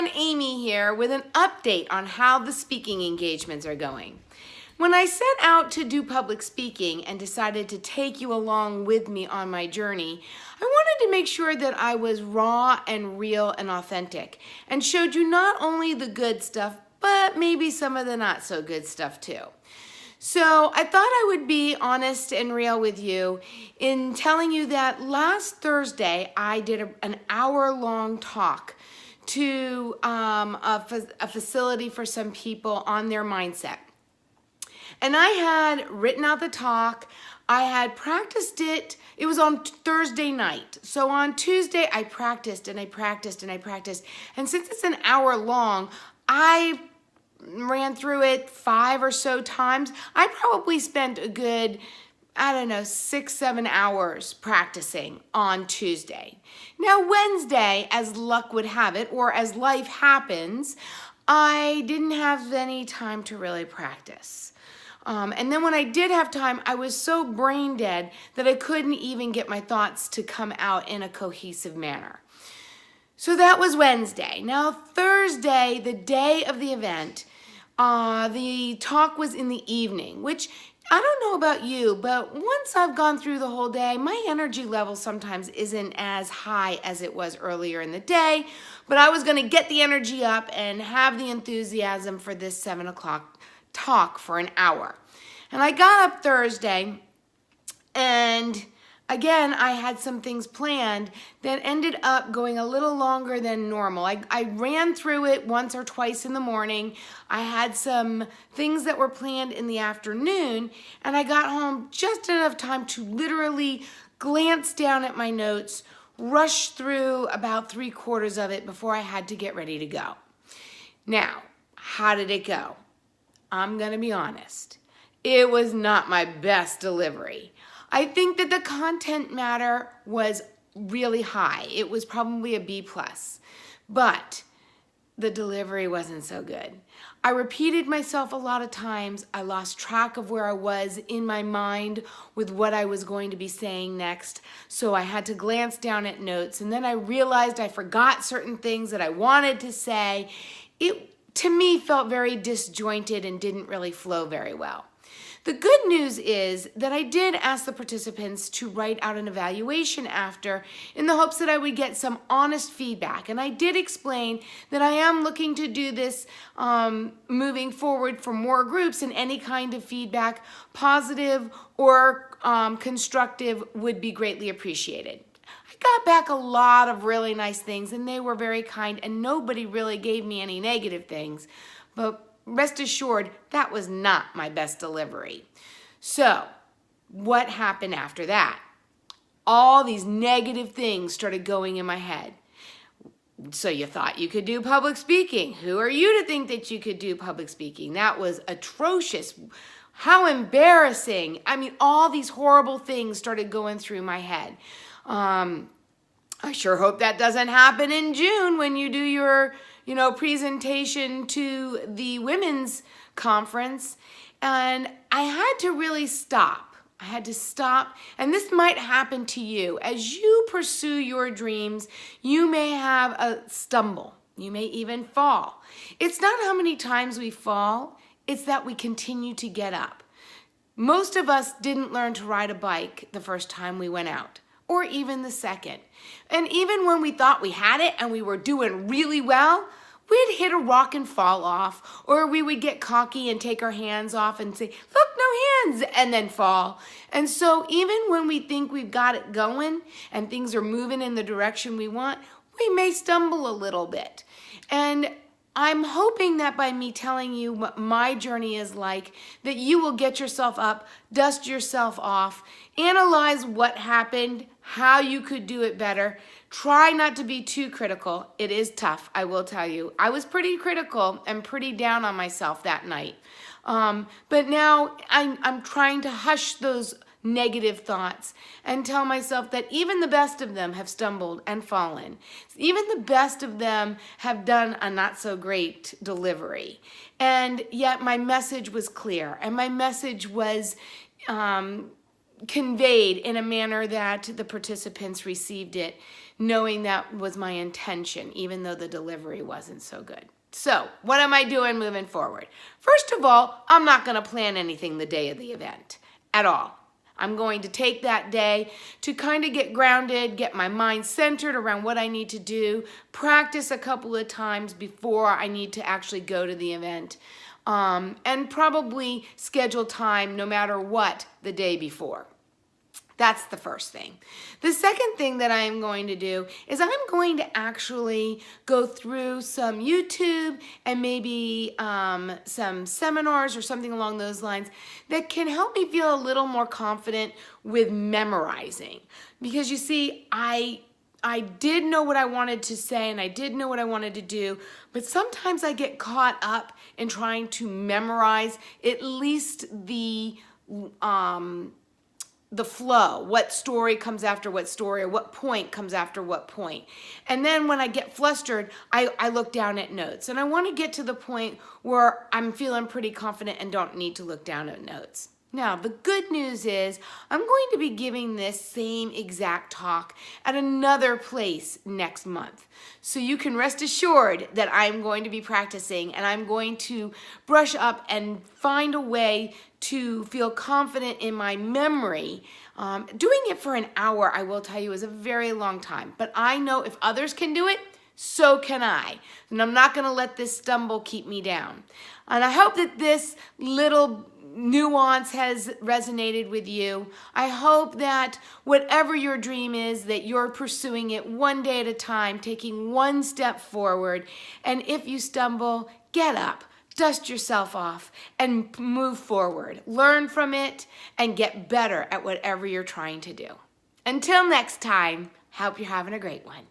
everyone, Amy here with an update on how the speaking engagements are going. When I set out to do public speaking and decided to take you along with me on my journey, I wanted to make sure that I was raw and real and authentic and showed you not only the good stuff, but maybe some of the not so good stuff too. So I thought I would be honest and real with you in telling you that last Thursday I did an hour-long talk to a facility for some people on their mindset. And I had written out the talk. I had practiced it. It was on Thursday night. So on Tuesday, I practiced and I practiced and I practiced. And since it's an hour long, I ran through it 5 or so times. I probably spent a good, 6-7 hours practicing on Tuesday. Now Wednesday, as luck would have it, or as life happens, I didn't have any time to really practice. And then when I did have time, I was so brain dead that I couldn't even get my thoughts to come out in a cohesive manner. So that was Wednesday. Now Thursday, the day of the event, the talk was in the evening, which I don't know about you, but once I've gone through the whole day, my energy level sometimes isn't as high as it was earlier in the day, but I was going to get the energy up and have the enthusiasm for this 7 o'clock talk for an hour. And I got up Thursday, and again, I had some things planned that ended up going a little longer than normal. I ran through it once or twice in the morning. I had some things that were planned in the afternoon, and I got home just enough time to literally glance down at my notes, rush through about 3/4 of it before I had to get ready to go. Now, how did it go? I'm going to be honest. It was not my best delivery. I think that the content matter was really high. It was probably a B+, but the delivery wasn't so good. I repeated myself a lot of times. I lost track of where I was in my mind with what I was going to be saying next. So I had to glance down at notes, and then I realized I forgot certain things that I wanted to say. It, to me, felt very disjointed and didn't really flow very well. The good news is that I did ask the participants to write out an evaluation after in the hopes that I would get some honest feedback. And I did explain that I am looking to do this moving forward for more groups, and any kind of feedback, positive or constructive, would be greatly appreciated. I got back a lot of really nice things, and they were very kind, and nobody really gave me any negative things. But rest assured, that was not my best delivery. So, what happened after that? All these negative things started going in my head. So you thought you could do public speaking. Who are you to think that you could do public speaking? That was atrocious. How embarrassing. I mean, all these horrible things started going through my head. I sure hope that doesn't happen in June when you do your presentation to the women's conference. And I had to really stop. I had to stop. And this might happen to you. As you pursue your dreams, you may have a stumble. You may even fall. It's not how many times we fall. It's that we continue to get up. Most of us didn't learn to ride a bike the first time we went out, or even the second. And even when we thought we had it and we were doing really well, we'd hit a rock and fall off, or we would get cocky and take our hands off and say, look, no hands, and then fall. And so even when we think we've got it going and things are moving in the direction we want, we may stumble a little bit. And I'm hoping that by me telling you what my journey is like, that you will get yourself up, dust yourself off, analyze what happened, how you could do it better. Try not to be too critical. It is tough, I will tell you. I was pretty critical and pretty down on myself that night. But now I'm trying to hush those negative thoughts and tell myself that even the best of them have stumbled and fallen. Even the best of them have done a not so great delivery. And yet my message was clear, and my message was conveyed in a manner that the participants received it. knowing that was my intention, even though the delivery wasn't so good. So what am I doing moving forward? First of all, I'm not going to plan anything the day of the event at all. I'm going to take that day to kind of get grounded, get my mind centered around what I need to do, practice a couple of times before I need to actually go to the event, and probably schedule time no matter what the day before. That's the first thing. The second thing that I am going to do is I'm going to actually go through some YouTube and maybe some seminars or something along those lines that can help me feel a little more confident with memorizing. Because you see, I did know what I wanted to say and I did know what I wanted to do, but sometimes I get caught up in trying to memorize at least the flow, what story comes after what story, or what point comes after what point. And then when I get flustered, I look down at notes. And I want to get to the point where I'm feeling pretty confident and don't need to look down at notes. Now, the good news is I'm going to be giving this same exact talk at another place next month. So you can rest assured that I'm going to be practicing and I'm going to brush up and find a way to feel confident in my memory. Doing it for an hour, I will tell you, is a very long time. But I know if others can do it, so can I. And I'm not going to let this stumble keep me down. And I hope that this little nuance has resonated with you. I hope that whatever your dream is, that you're pursuing it one day at a time, taking one step forward. And if you stumble, get up, dust yourself off, and move forward. Learn from it and get better at whatever you're trying to do. Until next time, hope you're having a great one.